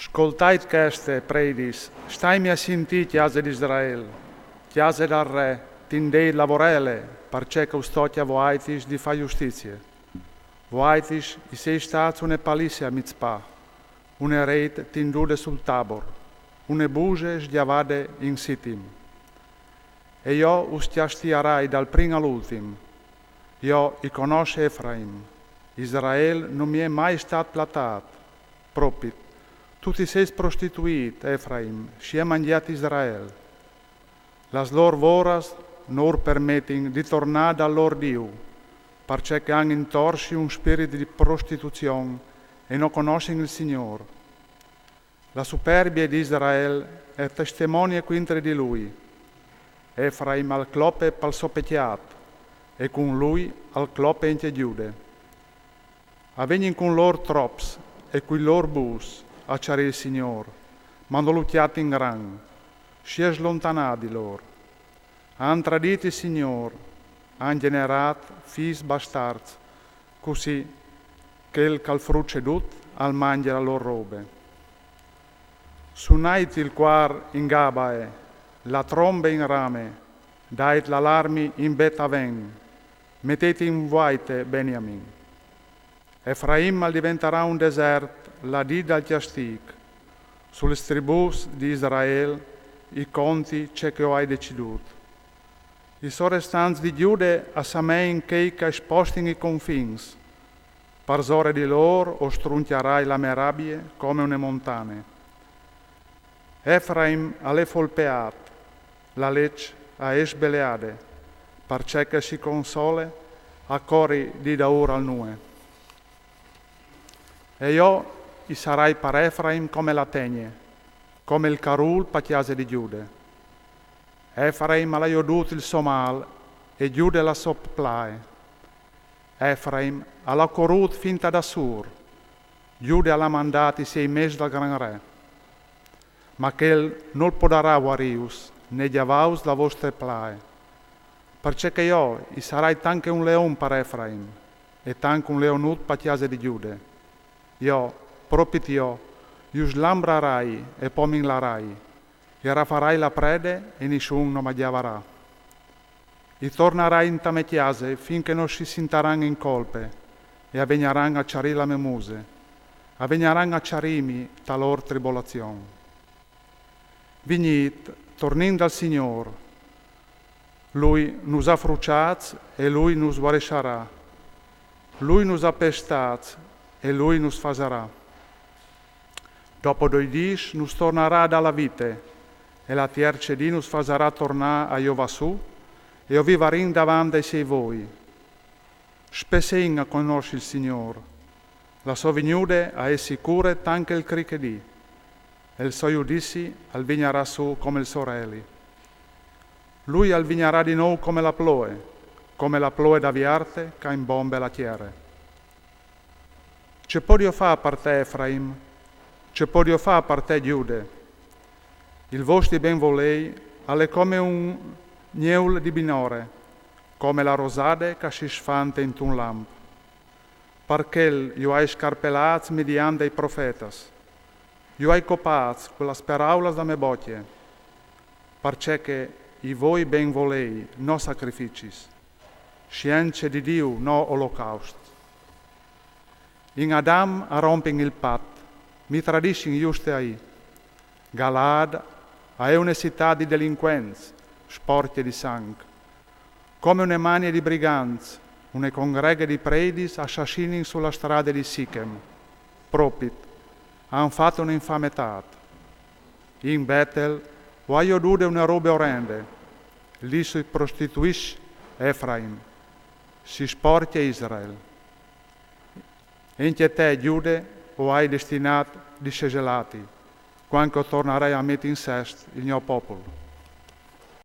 Ascoltate queste predis, stai a sentire chiese di Israele, chiese del re, tindei lavorele, perché custodia voitis di fa giustizia. Voitis i sei stati una palisse a Mizpah, una rete tindude sul Tabor, una buge sdiavade in Sittim. E io us tiastierai dal primo all'ultimo. Io conosco Efraim. Israele non mi è mai stato platato. Proprio. Tu ti sei prostituito, Efraim, si è mangiato Israele. Las lor voras non permettono di tornare dal loro Dio, perché hanno intorsi un spirito di prostituzione e non conoscono il Signore. La superbia di Israele è testimonia contro di lui. Efraim al clope pal sopecchiato e con lui al clope in Giude. Avvengono con loro trops e con loro bus a ciare il Signore, ma non lucchiati in gran, si è slontanati loro. Han tradito il Signore, han generato figli bastardi, così che il calfruccedut al mangiare le loro robe. Sunait il quar in Gabae, la tromba in rame, dait l'allarmi in Betaven, mettete in vuote Beniamin. Efraim diventerà un deserto, la dì dal Chiastic, sulle tribus di Israele, i conti c'è che ho deciduto. I sorestanti di Giude a Samein che esposti i confini, parzore di loro o strunchiarai la merabie come une montane. Efraim alle folpeat, la lecce a esbeleade, perché che si console a cori di daur al nue. E io i sarai per Efraim come la tegne, come il carul per chiese di Giude. Efraim ha aiutato il Somal e Giude la sopplae. Efraim ha la corrut finta da Sur, Giude l'ha mandato i 6 mesi dal gran re. Ma che non potrà guarius, né diavaus la vostra plae. Perché io i sarai tanche un leon per Efraim e tanche un leonut per chiese di Giude. Io, proprio io, ius lambrarai e pominlarai, e rafarai la prede e nessuno non mangiavarà. E tornerai in tame chiese finché non si sentaranno in colpe e avvegneranno a ciarì la memuse, avvegneranno a ciarimi talor tribolazione. Vignit, tornando al Signore, Lui nos ha fruciati e Lui nos guariscerà. Lui nos ha pestati e Lui nos faserà. Dopo 2 dies nos tornerà dalla vite e la terza dì nos faserà tornare a Iovassù e vivarin davanti a sei voi. Spessin a conoscere il Signore. La sua vignude a è sicure tanche il crichedì e il suo giudizi al vignerà su come il sorelli. Lui al vignerà di noi come la ploe da viarte che in bombe la chiere. C'è podio fa per te Efraim, c'è podio fa per te Giude. Il vostro benvolei è come un gneul di binore, come la rosade che si sfante in un lamp. Perché io hai scarpelats mediante i profetas, io hai copats con le paraulas da me bocche, perché i voi benvolei no sacrificis, scienze di Dio no olocausti. In Adam a rompen il pat, mi tradiscin giuste ai. Galad è una città di delinquenza, sporche di sangue. Come una mania di briganti, una congrega di predis assassini sulla strada di Sichem. Propit, han fatto un'infametà. In Betel, voglio dure una roba orrende. Lì si prostituisce Efraim, si sporche Israele. In te, Giude, o hai destinato di segelati, quando tornerai a mettere in sesto il mio popolo.